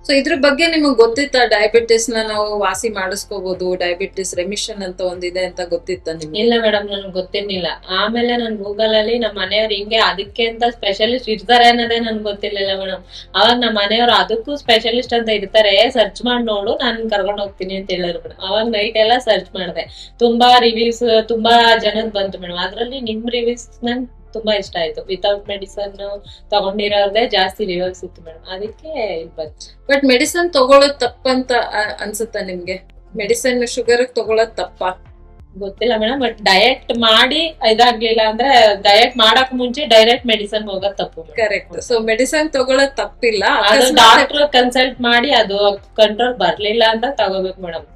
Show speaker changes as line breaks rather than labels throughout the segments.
So ಇದ್ರ ಬಗ್ಗೆ ನಿಮಗ್ ಗೊತ್ತಿತ್ತಾ ಡಯಾಬಿಟಿಸ್ ನ ನಾವು ವಾಸಿ ಮಾಡಿಸ್ಕೋಬಹುದು, ಡಯಾಬಿಟಿಸ್ ರೆಮಿಷನ್ ಅಂತ ಒಂದಿದೆ ಅಂತ ಗೊತ್ತಿತ್ತಾ ನಿಮ್ಗೆ?
ಇಲ್ಲ ಮೇಡಮ್, ನನ್ಗೆ ಗೊತ್ತಿರ್ಲಿಲ್ಲ. ಆಮೇಲೆ ನಾನು ಗೂಗಲ್ ಅಲ್ಲಿ ನಮ್ಮ ಮನೆಯವ್ರು ಹಿಂಗೆ ಅದಕ್ಕೆ ಅಂತ ಸ್ಪೆಷಲಿಸ್ಟ್ ಇರ್ತಾರೆ ಅನ್ನೋದೇ ನನ್ಗೆ ಗೊತ್ತಿರ್ಲಿಲ್ಲ ಮೇಡಮ್. ಅವಾಗ ನಮ್ಮ ಮನೆಯವ್ರು ಅದಕ್ಕೂ ಸ್ಪೆಷಲಿಸ್ಟ್ ಅಂತ ಇರ್ತಾರೆ, ಸರ್ಚ್ ಮಾಡಿ ನೋಡು, ನಾನು ಕರ್ಕೊಂಡು ಹೋಗ್ತೀನಿ ಅಂತ ಹೇಳಿದ್ರು ಮೇಡಮ್. ಅವಾಗ ನೈಟ್ ಎಲ್ಲ ಸರ್ಚ್ ಮಾಡಿದೆ, ತುಂಬಾ ರಿವ್ಯೂಸ್ ತುಂಬಾ ಜನದ್ ಬಂತು ಮೇಡಮ್. ಅದ್ರಲ್ಲಿ ನಿಮ್ ರಿವ್ಯೂಸ್ ನಂಗೆ ತುಂಬಾ ಇಷ್ಟ ಆಯ್ತು. ವಿತೌಟ್ ಮೆಡಿಸನ್ ತಗೊಂಡಿರೋದೇ ಜಾಸ್ತಿ ರಿವ್ಯೂಸ್ ಇತ್ತು ಮೇಡಮ್, ಅದಕ್ಕೆ ಬಂತು.
ಬಟ್ ಮೆಡಿಸನ್ ತಗೊಳ್ಳೋದ್ ತಪ್ಪಂತ ಅನ್ಸುತ್ತಾ ನಿಮ್ಗೆ? ಮೆಡಿಸನ್ ಶುಗರ್ ತಗೊಳ್ಳೋದ್ ತಪ್ಪಾ?
ಗೊತ್ತಿಲ್ಲ ಮೇಡಮ್, ಬಟ್ ಡಯಟ್ ಮಾಡಿ ಇದಾಗ್ಲಿಲ್ಲ ಅಂದ್ರೆ ಡಯಟ್ ಮಾಡಕ್ ಮುಂಚೆ ಡೈರೆಕ್ಟ್ ಮೆಡಿಸನ್ ಹೋಗೋದ್ ತಪ್ಪು.
ಕರೆಕ್ಟ್. ಸೊ ಮೆಡಿಸನ್ ತಗೊಳ್ಳೋದ್ ತಪ್ಪಿಲ್ಲ,
ಅದು ಡಾಕ್ಟರ್ ಕನ್ಸಲ್ಟ್ ಮಾಡಿ ಅದು ಕಂಟ್ರೋಲ್ ಬರ್ಲಿಲ್ಲ ಅಂತ ತಗೋಬೇಕು ಮೇಡಮ್.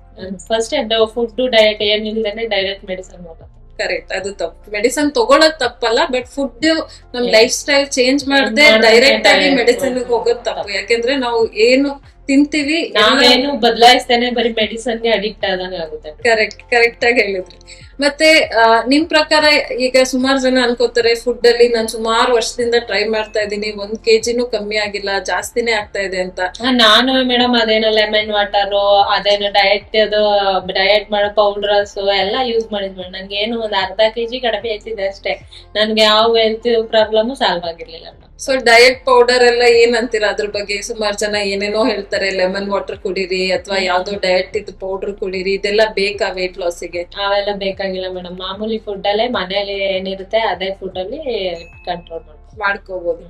ಫಸ್ಟ್ ಫುಡ್ ಡಯಟ್ ಏನಿಲ್ದೇನೆ ಡೈರೆಕ್ಟ್ ಮೆಡಿಸನ್ ಹೋಗೋದು.
ಕರೆಕ್ಟ್, ಅದು ತಪ್ಪು. ಮೆಡಿಸನ್ ತಗೊಳ್ಳೋದ್ ತಪ್ಪಲ್ಲ, ಬಟ್ ಫುಡ್ ನಮ್ ಲೈಫ್ ಸ್ಟೈಲ್ ಚೇಂಜ್ ಮಾಡದೆ ಡೈರೆಕ್ಟ್ ಆಗಿ ಮೆಡಿಸಿನ್ ಹೋಗೋದ್ ತಪ್ಪು. ಯಾಕೆಂದ್ರೆ ನಾವು ಏನು ತಿಂತೀವಿ
ನಾವೇನು ಬದಲಾಯಿಸ್ತೇನೆ, ಬರೀ ಮೆಡಿಸನ್ ಗೆ ಅಡಿಕ್ಟ್ ಆದಂಗೆ ಆಗುತ್ತೆ.
ಕರೆಕ್ಟ್ ಆಗಿ ಹೇಳಿದ್ರಿ. ಮತ್ತೆ ನಿಮ್ ಪ್ರಕಾರ ಈಗ ಸುಮಾರು ಜನ ಅನ್ಕೋತಾರೆ, ಫುಡ್ ಅಲ್ಲಿ ನಾನು ಸುಮಾರು ವರ್ಷದಿಂದ ಟ್ರೈ ಮಾಡ್ತಾ ಇದ್ದೀನಿ, 1 kg ಕಮ್ಮಿ ಆಗಿಲ್ಲ, ಜಾಸ್ತಿನೇ ಆಗ್ತಾ ಇದೆ ಅಂತ.
ನಾನು ಮೇಡಮ್ ಅದೇನೋ ಲೆಮನ್ ವಾಟರ್, ಅದೇನೋ ಡಯಟ್ ಮಾಡೋ ಪೌಡರ್ಸ್ ಎಲ್ಲ ಯೂಸ್ ಮಾಡಿದ್ವಿ. ನಂಗೆ ಏನು ಒಂದ್ ಅರ್ಧ kg ಕಡಿಮೆ ಆಯ್ತಿದೆ ಅಷ್ಟೇ, ನನ್ಗೆ ಯಾವ ಹೆಲ್ತ್ ಪ್ರಾಬ್ಲಮ್ ಸಾಲ್ವ್ ಆಗಿರ್ಲಿಲ್ಲ ಮೇಡಮ್.
ಸೊ ಡಯಟ್ ಪೌಡರ್ ಎಲ್ಲ ಏನ್ ಅಂತೀರಾ ಅದ್ರ ಬಗ್ಗೆ? ಸುಮಾರು ಜನ ಏನೇನೋ ಹೇಳ್ತಾರೆ, ಲೆಮನ್ ವಾಟರ್ ಕುಡೀರಿ ಅಥವಾ ಯಾವ್ದೋ ಡಯಟ್ ಇದು ಪೌಡರ್ ಕುಡೀರಿ, ಇದೆಲ್ಲ ಬೇಕಾ ವೇಟ್ ಲಾಸ್ ಗೆ?
ಅವೆಲ್ಲ ಬೇಕಾಗಿಲ್ಲ ಮೇಡಮ್, ಮಾಮೂಲಿ ಫುಡ್ ಅಲ್ಲೇ ಮನೇಲಿ ಏನಿರುತ್ತೆ ಅದೇ ಫುಡ್ ಅಲ್ಲಿ ಕಂಟ್ರೋಲ್ ಮಾಡ್ಕೋಬಹುದು.